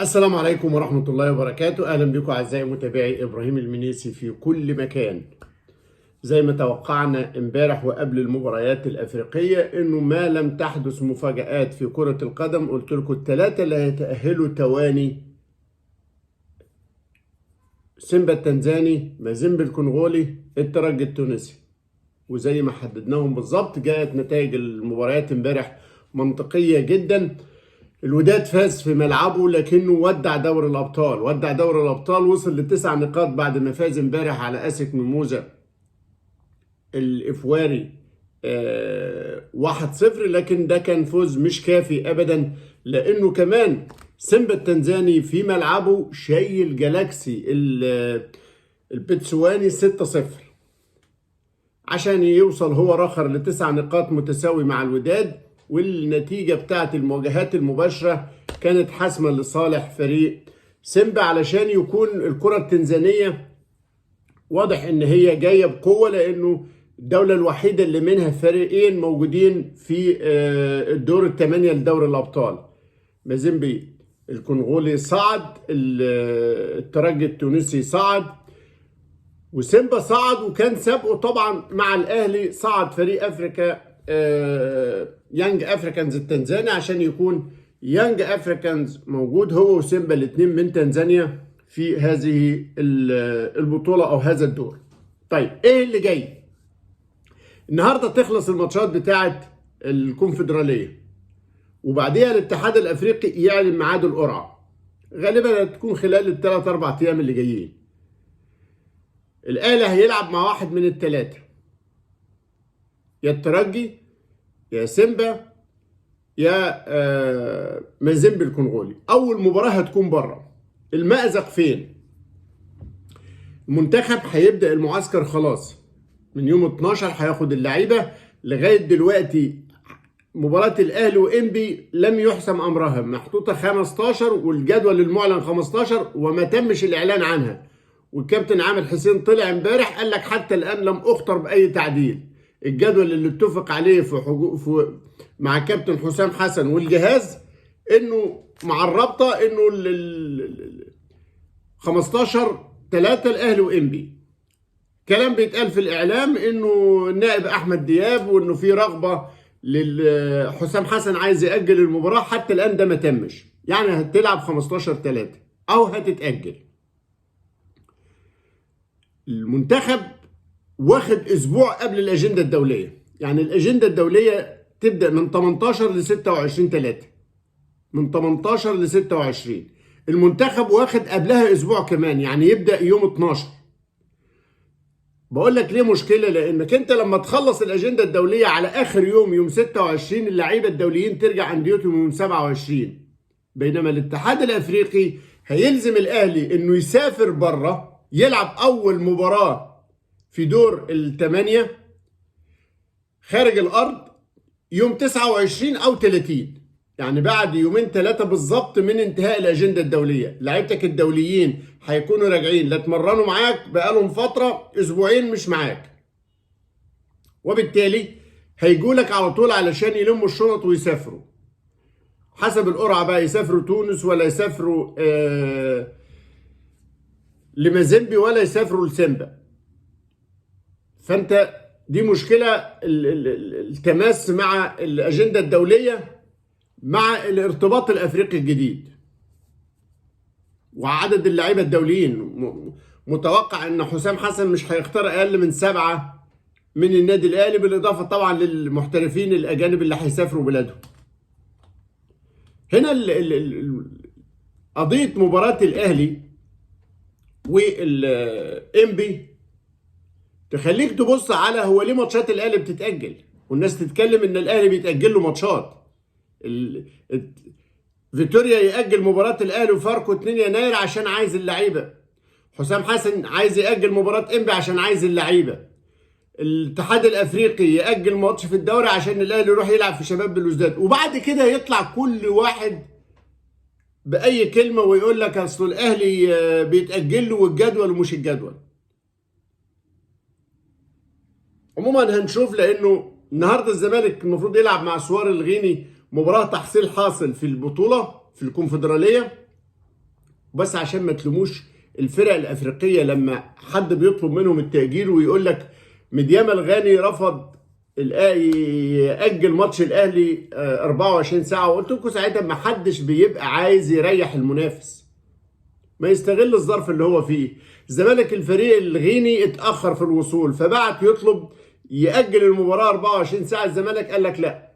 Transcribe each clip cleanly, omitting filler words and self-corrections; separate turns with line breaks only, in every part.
السلام عليكم ورحمة الله وبركاته. أهلا بكم أعزائي متابعي إبراهيم المنيسي في كل مكان. زي ما توقعنا امبارح وقبل المباريات الأفريقية إنه ما لم تحدث مفاجآت في كرة القدم. قلت لكم الثلاثة اللي هيتأهلوا تواني: سيمبا التنزاني، مازيمبي الكونغولي، الترجي التونسي. وزي ما حددناهم بالظبط جاءت نتائج المباريات امبارح منطقية جدا. الوداد فاز في ملعبه لكنه ودع دوري الأبطال، وصل ل9 نقاط بعد ما فاز امبارح على أسك ميموزا الإفواري 1-0. لكن ده كان فوز مش كافي أبدا، لأنه كمان سيمبا التنزاني في ملعبه شايل جالاكسي البتسواني 6-0 عشان يوصل هو راخر ل9 نقاط متساوي مع الوداد. والنتيجة بتاعت المواجهات المباشرة كانت حاسمة لصالح فريق سيمبا، علشان يكون الكرة التنزانية واضح ان هي جاية بقوة، لانه الدولة الوحيدة اللي منها فريقين موجودين في الدور الثمانية لدوري الابطال. مازيمبي الكونغولي صعد، الترجي التونسي صعد، وسيمبا صعد. وكان سابقه طبعا مع الاهلي صعد فريق افريكا يانج افريكانز التنزاني، عشان يكون يانج افريكانز موجود هو وسيمبا الاثنين من تنزانيا في هذه البطولة او هذا الدور. طيب ايه اللي جاي؟ النهارده تخلص الماتشات بتاعه الكونفدرالية، وبعديها الاتحاد الافريقي يعلن ميعاد القرعة. غالبا هتكون خلال ال3-4 ايام اللي جايين. الاهلي هيلعب مع واحد من الثلاثة: يا الترجي، يا سيمبا، يا مازيمبي الكونغولي. اول مباراة هتكون بره. المأزق فين؟ المنتخب هيبدأ المعسكر خلاص من يوم 12، هياخد اللعيبة. لغاية دلوقتي مباراة الاهلي وانبي لم يحسم امرها، محطوطة 15 والجدول المعلن 15 وما تمش الاعلان عنها. والكابتن عامر حسين طلع امبارح قال لك حتى الان لم اخطر باي تعديل. الجدول اللي اتفق عليه مع كابتن حسام حسن والجهاز انه مع الرابطه انه 15/3 الاهلي وانبي. كلام بيتقال في الاعلام انه النائب احمد دياب وانه في رغبه حسام حسن عايز ياجل المباراه. حتى الان ده ما تمش، يعني هتلعب 15/3 او هتتاجل. المنتخب واخد اسبوع قبل الاجنده الدوليه، يعني الاجنده الدوليه تبدا من 18 ل 26/3، من 18 ل 26. المنتخب واخد قبلها اسبوع كمان، يعني يبدا يوم 12. بقول لك ليه مشكله؟ لانك انت لما تخلص الاجنده الدوليه على اخر يوم 26، اللعيبه الدوليين ترجع انديتهم يوم 27. بينما الاتحاد الافريقي هيلزم الاهلي انه يسافر بره يلعب اول مباراه في دور الثمانية خارج الأرض يوم 29 أو 30، يعني بعد يومين 3 بالظبط من انتهاء الأجندة الدولية. لعيبتك الدوليين هيكونوا راجعين، لا اتمرنوا معاك بقالهم فترة أسبوعين مش معاك، وبالتالي هيجوا لك على طول علشان يلموا الشنط ويسافروا. حسب القرعة بقى يسافروا تونس ولا يسافروا لمازيمبي ولا يسافروا لسيمبا. فانت دي مشكلة التماس مع الأجندة الدولية مع الارتباط الأفريقي الجديد وعدد اللاعيبة الدوليين. متوقع أن حسام حسن مش هيختار أقل من 7 من النادي الأهلي، بالإضافة طبعا للمحترفين الأجانب اللي هيسافروا بلادهم. هنا قضية مباراة الأهلي والإنبي تخليك تبص على هو ليه ماتشات الاهلي بتتاجل، والناس تتكلم ان الاهلي بيتاجل له ماتشات. فيتوريا ياجل مباراه الاهلي وفاركو 2 يناير عشان عايز اللعيبه. حسام حسن عايز ياجل مباراه انبي عشان عايز اللعيبه. الاتحاد الافريقي ياجل ماتش في الدوري عشان الاهلي يروح يلعب في شباب بلوزداد. وبعد كده يطلع كل واحد باي كلمه ويقول لك اصل الاهلي بيتاجل له والجدول ومش الجدول. عموما هنشوف، لانه النهارده الزمالك المفروض يلعب مع سوار الغيني مباراه تحصيل حاصل في البطوله في الكونفدراليه. بس عشان ما تلوموش الفرق الافريقيه لما حد بيطلب منهم التاجيل ويقول لك مديام الغاني رفض يأجل ماتش الاهلي 24 ساعه، وقلت لكم ساعتها ما حدش بيبقى عايز يريح المنافس، ما يستغل الظرف اللي هو فيه. الزمالك الفريق الغيني اتاخر في الوصول فبعت يطلب يأجل المباراه 24 ساعه، الزمالك قال لك لا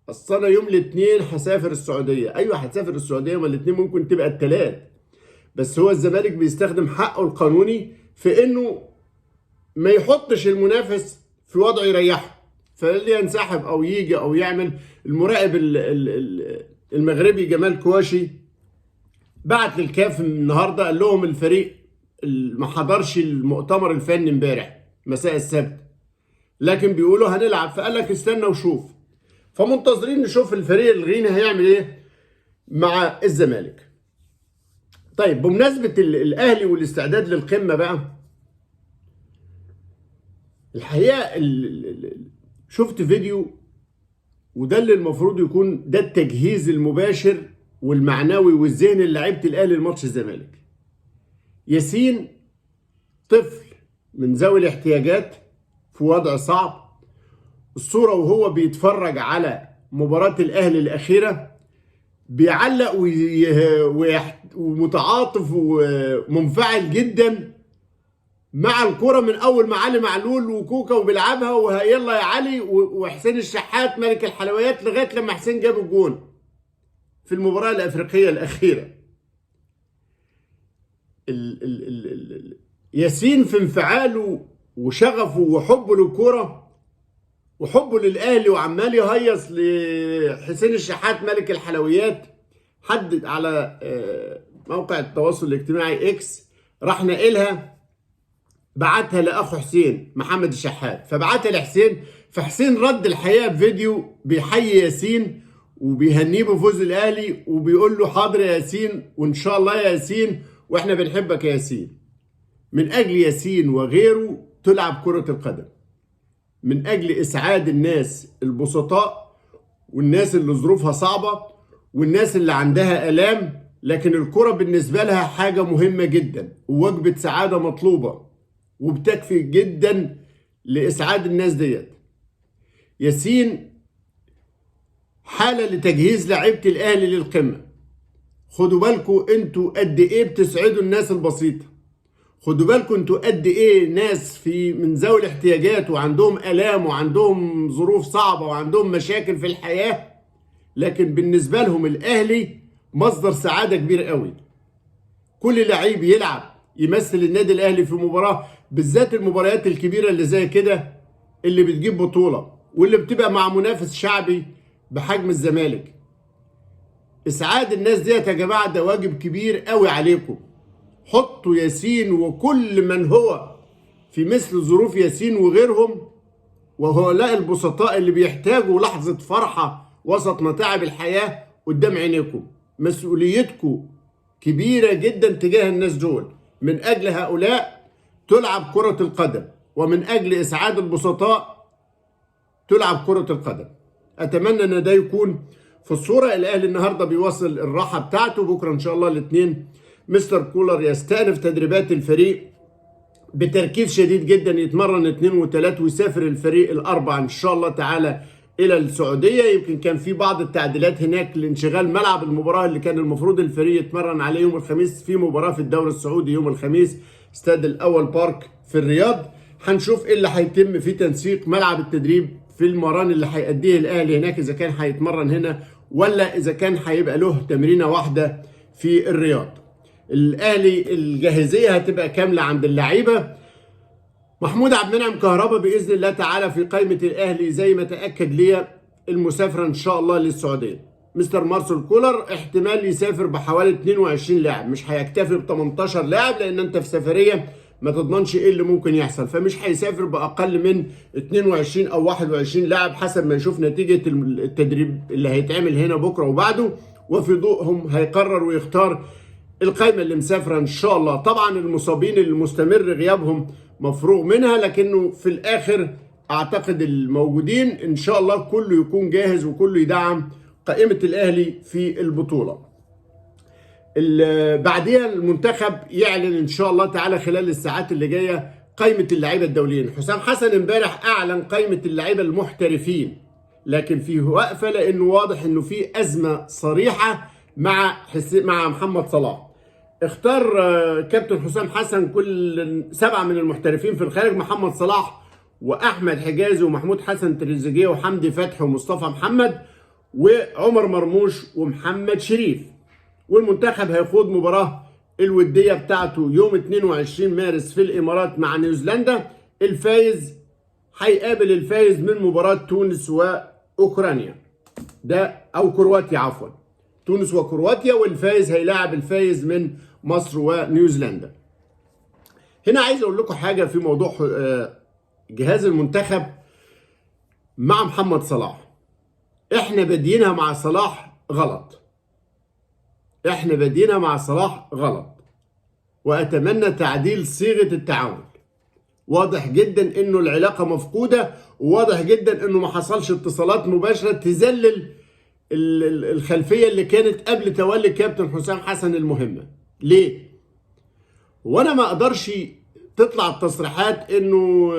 اصل انا يوم الاثنين هسافر السعوديه. ايوه هتسافر السعوديه، ما الاثنين ممكن تبقى الثلاث، بس هو الزمالك بيستخدم حقه القانوني في انه ما يحطش المنافس في وضع يريحه، فاللي ينسحب او يجي او يعمل. المراقب المغربي جمال كواشي بعت للكاف النهارده قال لهم الفريق ما حضرش المؤتمر الفني امبارح مساء السبت، لكن بيقولوا هنلعب، فقال لك استنى وشوف. فمنتظرين نشوف الفريق الغيني هيعمل ايه مع الزمالك. طيب بمناسبة الاهلي والاستعداد للقمة بقى، الحقيقة شفت فيديو، وده اللي المفروض يكون ده التجهيز المباشر والمعنوي والذهني للاعيبة الاهلي لماتش الزمالك. ياسين طفل من ذوي الاحتياجات في وضع صعب، الصورة وهو بيتفرج على مباراة الاهلي الاخيرة بيعلق ومتعاطف ومنفعل جدا مع الكرة من اول ما علي معلول وكوكا وبيلعبها ويلا يا علي وحسين الشحات ملك الحلويات لغايه لما حسين جاب الجون في المباراة الافريقية الاخيرة. ياسين في انفعاله وشغفه وحبه للكرة وحبه للاهلي وعمال يهيص لحسين الشحات ملك الحلويات. حد على موقع التواصل الاجتماعي اكس راح ناقلها بعتها لاخو حسين محمد الشحات، فبعتها لحسين، فحسين رد الحقيقه بفيديو بيحيي ياسين وبيهنيه بفوز الاهلي وبيقول له حاضر يا ياسين وان شاء الله يا ياسين واحنا بنحبك يا ياسين. من اجل ياسين وغيره تلعب كرة القدم، من اجل اسعاد الناس البسطاء والناس اللي ظروفها صعبة والناس اللي عندها آلام، لكن الكرة بالنسبة لها حاجة مهمة جدا ووجبة سعادة مطلوبة وبتكفي جدا لإسعاد الناس ديت. ياسين حالة لتجهيز لعيبة الأهلي للقمة. خدوا بالكم انتوا قد ايه بتسعدوا الناس البسيطة، خدوا بالكم انتوا قد ايه ناس من ذوي الاحتياجات وعندهم آلام وعندهم ظروف صعبة وعندهم مشاكل في الحياة، لكن بالنسبة لهم الأهلي مصدر سعادة كبير قوي. كل لعيب يلعب يمثل النادي الأهلي في مباراة، بالذات المباريات الكبيرة اللي زي كده اللي بتجيب بطولة واللي بتبقى مع منافس شعبي بحجم الزمالك. اسعاد الناس ديت يا جماعة ده واجب كبير قوي عليكم. حطوا ياسين وكل من هو في مثل ظروف ياسين وغيرهم وهؤلاء البسطاء اللي بيحتاجوا لحظة فرحة وسط متاعب الحياة قدام عينيكم. مسؤوليتكم كبيرة جدا تجاه الناس دول. من أجل هؤلاء تلعب كرة القدم، ومن أجل إسعاد البسطاء تلعب كرة القدم. أتمنى أن ده يكون في الصورة. الأهلي النهاردة بيوصل الراحة بتاعته، بكرة إن شاء الله الاثنين مستر كولر يستأنف تدريبات الفريق بتركيز شديد جدا، يتمرن 2 و3 ويسافر الفريق الأربع إن شاء الله تعالى إلى السعودية. يمكن كان في بعض التعديلات هناك لانشغال ملعب المباراة اللي كان المفروض الفريق يتمرن عليه يوم الخميس، في مباراة في الدوري السعودي يوم الخميس استاد الأول بارك في الرياض. هنشوف إيه اللي هيتم في تنسيق ملعب التدريب في المران اللي هيأديه الأهلي هناك، إذا كان هيتمرن هنا ولا إذا كان هيبقى له تمرينة واحدة في الرياض. الأهلي الجاهزية هتبقى كاملة عند اللعيبة. محمود عبد المنعم كهربا بإذن الله تعالى في قائمة الأهلي زي ما تأكد لي المسافرة إن شاء الله للسعودية. مستر مارسيل كولر احتمال يسافر بحوالي 22 لاعب، مش هيكتفي ب 18 لاعب لأن أنت في سفرية ما تضمنش إيه اللي ممكن يحصل، فمش هيسافر بأقل من 22 أو 21 لاعب حسب ما يشوف نتيجة التدريب اللي هيتعمل هنا بكرة وبعده، وفي ضوءهم هيقرر ويختار القائمة اللي مسافرة إن شاء الله. طبعا المصابين المستمر غيابهم مفروغ منها، لكنه في الآخر أعتقد الموجودين إن شاء الله كله يكون جاهز وكله يدعم قائمة الأهلي في البطولة. بعديها المنتخب يعلن ان شاء الله تعالى خلال الساعات اللي جايه قائمه اللعيبه الدوليين. حسام حسن امبارح اعلن قائمه اللعيبه المحترفين، لكن في وقفه لانه واضح انه في ازمه صريحه مع محمد صلاح. اختار كابتن حسام حسن كل 7 من المحترفين في الخارج: محمد صلاح واحمد حجازي ومحمود حسن تريزيجيه وحمدي فتحي ومصطفى محمد وعمر مرموش ومحمد شريف. والمنتخب هيخوض مباراه الوديه بتاعته يوم 22 مارس في الامارات مع نيوزيلندا. الفايز هيقابل الفايز من مباراه تونس واوكرانيا، ده او كرواتيا عفوا، تونس وكرواتيا، والفايز هيلاعب الفايز من مصر ونيوزيلندا. هنا عايز اقول لكم حاجه في موضوع جهاز المنتخب مع محمد صلاح. احنا بادينها مع صلاح غلط، احنا بادينها مع صلاح غلط، واتمنى تعديل صيغه التعامل. واضح جدا انه العلاقه مفقوده، وواضح جدا انه ما حصلش اتصالات مباشره تذلل الخلفيه اللي كانت قبل تولي كابتن حسام حسن المهمه. ليه؟ وانا ما اقدرش تطلع التصريحات انه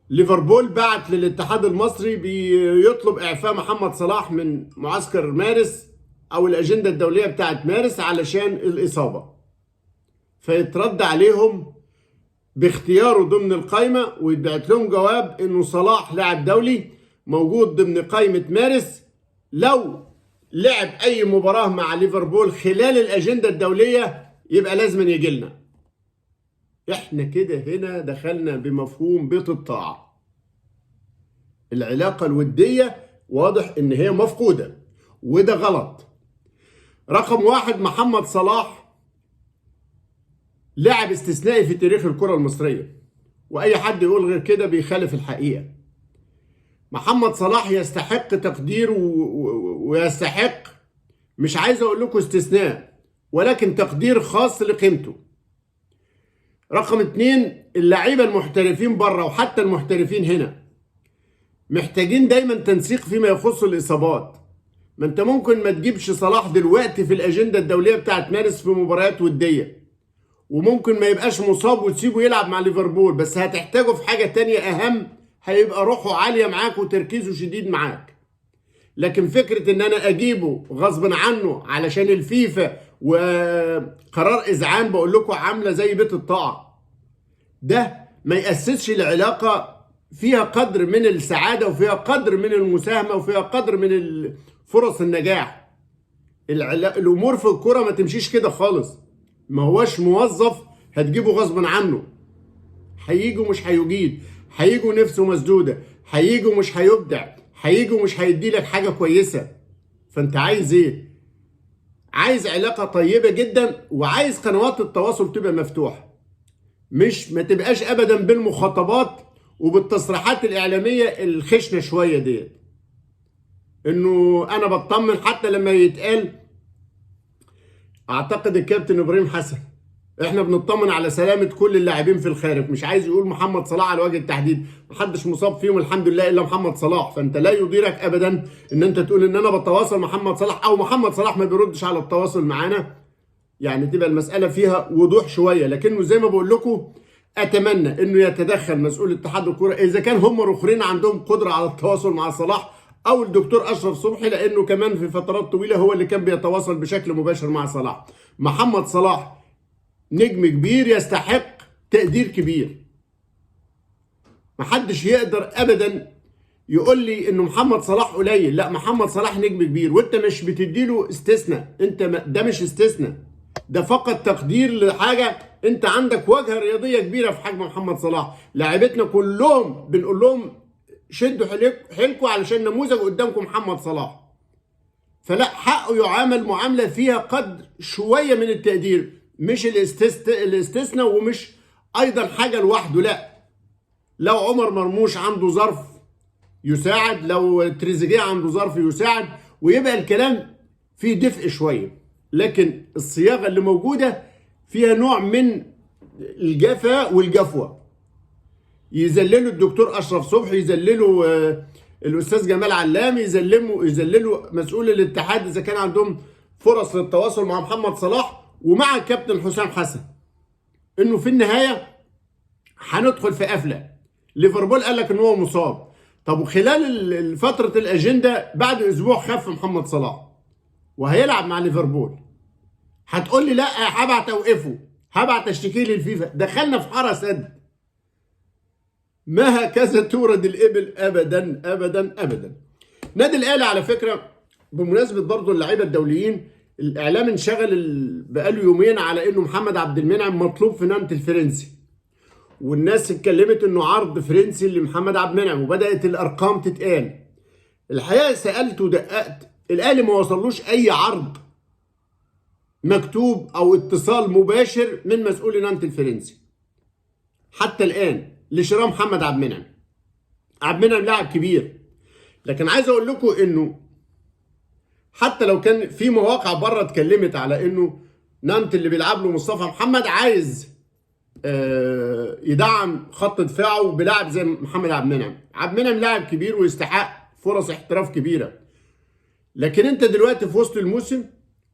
ليفربول بعت للاتحاد المصري بيطلب اعفاء محمد صلاح من معسكر مارس او الاجنده الدوليه بتاعت مارس علشان الاصابه، فيترد عليهم باختياره ضمن القائمه ويتبعت لهم جواب انه صلاح لاعب دولي موجود ضمن قائمه مارس، لو لعب اي مباراه مع ليفربول خلال الاجنده الدوليه يبقى لازم يجي لنا. احنا كده هنا دخلنا بمفهوم بيت الطاعه. العلاقه الوديه واضح ان هي مفقوده، وده غلط. رقم 1، محمد صلاح لاعب استثنائي في تاريخ الكره المصريه، واي حد يقول غير كده بيخالف الحقيقه. محمد صلاح يستحق تقدير ويستحق، مش عايز اقول لكم استثناء، ولكن تقدير خاص لقيمته. رقم 2، اللعيبه المحترفين بره وحتى المحترفين هنا محتاجين دايما تنسيق فيما يخص الاصابات. ما انت ممكن ما تجيبش صلاح دلوقتي في الاجنده الدوليه بتاعت مارس في مباريات وديه، وممكن ما يبقاش مصاب وتسيبه يلعب مع ليفربول، بس هتحتاجه في حاجه تانية اهم، هيبقى روحه عاليه معاك وتركيزه شديد معاك. لكن فكره ان انا اجيبه غصب عنه علشان الفيفا وقرار اذعان، بقول لكم عامله زي بيت الطاعه، ده ما يأسسش العلاقه فيها قدر من السعاده وفيها قدر من المساهمه وفيها قدر من فرص النجاح. الامور في الكوره ما تمشيش كده خالص. ما هوش موظف هتجيبه غصب عنه، هيجوا مش هيجيد، هيجوا نفسه مسدوده، هيجوا مش هيبدع، هيجوا مش هيدي لك حاجه كويسه. فانت عايز ايه؟ عايز علاقه طيبه جدا، وعايز قنوات التواصل تبقى مفتوحه، مش ما تبقاش ابدا بالمخاطبات وبالتصريحات الاعلاميه الخشنه شويه ديت. انه انا بطمن حتى لما يتقال، اعتقد الكابتن ابراهيم حسن، احنا بنطمن على سلامه كل اللاعبين في الخارج، مش عايز يقول محمد صلاح على وجه التحديد، محدش مصاب فيهم الحمد لله الا محمد صلاح. فانت لا يضيرك ابدا ان انت تقول ان انا بتواصل مع محمد صلاح او محمد صلاح ما بيردش على التواصل معانا، يعني تبقى المساله فيها وضوح شويه. لكنه زي ما بقول لكم، اتمنى انه يتدخل مسؤول اتحاد الكوره اذا كان هم الاخرين عندهم قدره على التواصل مع صلاح، او الدكتور اشرف صبحي، لانه كمان في فترات طويله هو اللي كان بيتواصل بشكل مباشر مع صلاح. محمد صلاح نجم كبير يستحق تقدير كبير. محدش يقدر ابدا يقول لي انه محمد صلاح قليل، لا، محمد صلاح نجم كبير، وانت مش بتديله استثناء. انت ده مش استثناء، ده فقط تقدير لحاجه. انت عندك واجهه رياضيه كبيره في حجم محمد صلاح. لاعبتنا كلهم بنقول لهم شدوا حيلكم علشان نموذج قدامكم محمد صلاح. فلا، حقه يعامل معامله فيها قدر شويه من التقدير، مش الاستثناء، ومش ايضا حاجه لوحده. لا، لو عمر مرموش عنده ظرف يساعد، لو تريزيجيه عنده ظرف يساعد، ويبقى الكلام فيه دفء شويه. لكن الصياغه اللي موجوده فيها نوع من الجفا والجفوه. يذللوا الدكتور اشرف صبحي، يذللوا الاستاذ جمال علام، يذللوا مسؤول الاتحاد اذا كان عندهم فرص للتواصل مع محمد صلاح ومع الكابتن حسام حسن انه في النهايه هندخل في قفله. ليفربول قال لك ان هو مصاب. طب وخلال فتره الاجنده بعد اسبوع خف محمد صلاح وهيلعب مع ليفربول. هتقول لي لا هبعت اوقفه، هبعت اشتكي للفيفا. دخلنا في حاره سد. ما هكذا تورد الابل ابدا ابدا ابدا. نادي الاهلي على فكره بمناسبه برضه اللعيبه الدوليين، الاعلام انشغل بقاله يومين على انه محمد عبد المنعم مطلوب في نانت الفرنسي، والناس اتكلمت انه عرض فرنسي لمحمد عبد المنعم وبدات الارقام تتقال. الحقيقه سالت ودققت، الاهلي ما وصلوش اي عرض مكتوب او اتصال مباشر من مسؤول نانت الفرنسي حتى الان لشراء محمد عبد المنعم. عبد المنعم لاعب كبير، لكن عايز اقول لكم انه حتى لو كان في مواقع بره اتكلمت على انه نانت اللي بيلعب له مصطفى محمد عايز يدعم خط دفاعه بلاعب زي محمد عبد المنعم. عبد المنعم لاعب كبير ويستحق فرص احتراف كبيره، لكن انت دلوقتي في وسط الموسم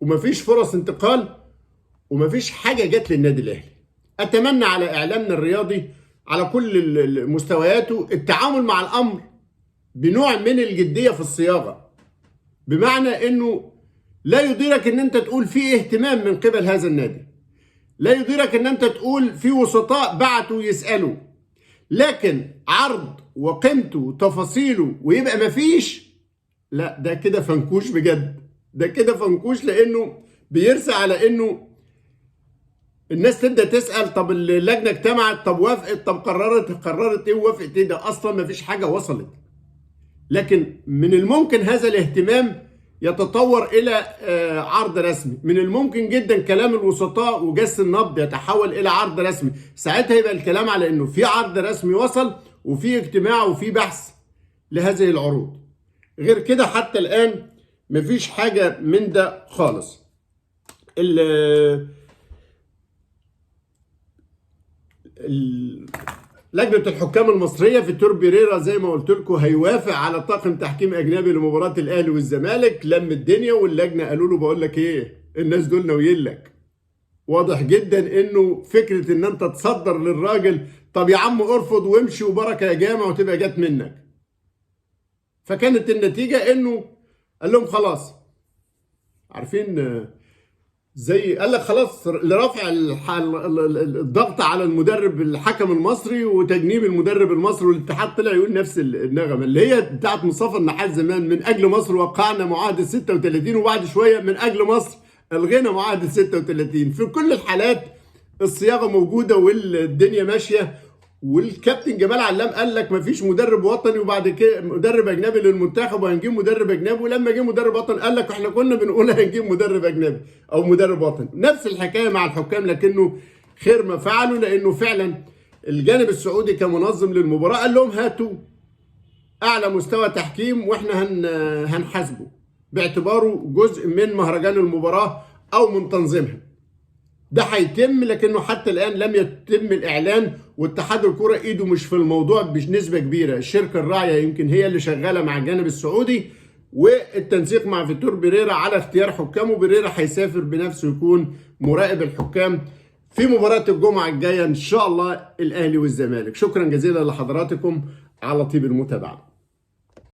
ومفيش فرص انتقال ومفيش حاجه جت للنادي الاهلي. اتمنى على اعلامنا الرياضي على كل مستوياته التعامل مع الامر بنوع من الجديه في الصياغه، بمعنى انه لا يضيرك ان انت تقول في اهتمام من قبل هذا النادي، لا يضيرك ان انت تقول في وسطاء بعتوا يسالوا، لكن عرض وقيمته وتفاصيله ويبقى مفيش، لا ده كده فنكوش بجد. ده كده فنكوش، لانه بيرسى على انه الناس تبدا تسال طب اللجنه اجتمعت، طب وافقت، طب قررت ايه ووافقت ايه. ده اصلا مفيش حاجه وصلت. لكن من الممكن هذا الاهتمام يتطور الى عرض رسمي، من الممكن جدا كلام الوسطاء وجس النبض يتحول الى عرض رسمي. ساعتها يبقى الكلام على انه في عرض رسمي وصل وفي اجتماع وفي بحث لهذه العروض. غير كده حتى الان مفيش حاجه من ده خالص. لجنة الحكام المصرية فيتور بيريرا زي ما قلت لكم هيوافق على طاقم تحكيم أجنبي لمباراة الأهلي والزمالك. لم الدنيا واللجنة قالوا له بقول لك إيه، الناس دول ناويين لك. واضح جدا إنه فكرة إن أنت تصدر للراجل طب يا عم ارفض وامشي وبركة يا جامع وتبقى جت منك. فكانت النتيجة إنه قال لهم خلاص، عارفين زي قال لك خلاص لرفع الضغط على المدرب الحكم المصري وتجنيب المدرب المصري، والاتحاد طلع يقول نفس النغمه اللي هي بتاعت مصطفى النحاس زمان، من اجل مصر وقعنا معاهده 36 وبعد شويه من اجل مصر الغينا معاهده 36. في كل الحالات الصياغه موجوده والدنيا ماشيه. والكابتن جمال علام قال لك مفيش مدرب وطني وبعد كده مدرب اجنبي للمنتخب وهنجيب مدرب اجنبي، ولما جه مدرب وطني قال لك احنا كنا بنقول هنجيب مدرب اجنبي او مدرب وطني. نفس الحكايه مع الحكام، لكنه خير ما فعلوا، لانه فعلا الجانب السعودي كمنظم للمباراه قال لهم هاتوا اعلى مستوى تحكيم واحنا هنحاسبه باعتباره جزء من مهرجان المباراه او من تنظيمها. ده هيتم، لكنه حتى الان لم يتم الاعلان، واتحاد الكره ايده مش في الموضوع بنسبه كبيره. الشركه الراعيه يمكن هي اللي شغاله مع الجانب السعودي والتنسيق مع فيتور بيريرا على اختيار حكام، وبيريرا هيسافر بنفسه يكون مراقب الحكام في مباراه الجمعه الجايه ان شاء الله الاهلي والزمالك. شكرا جزيلا لحضراتكم على طيب المتابعه.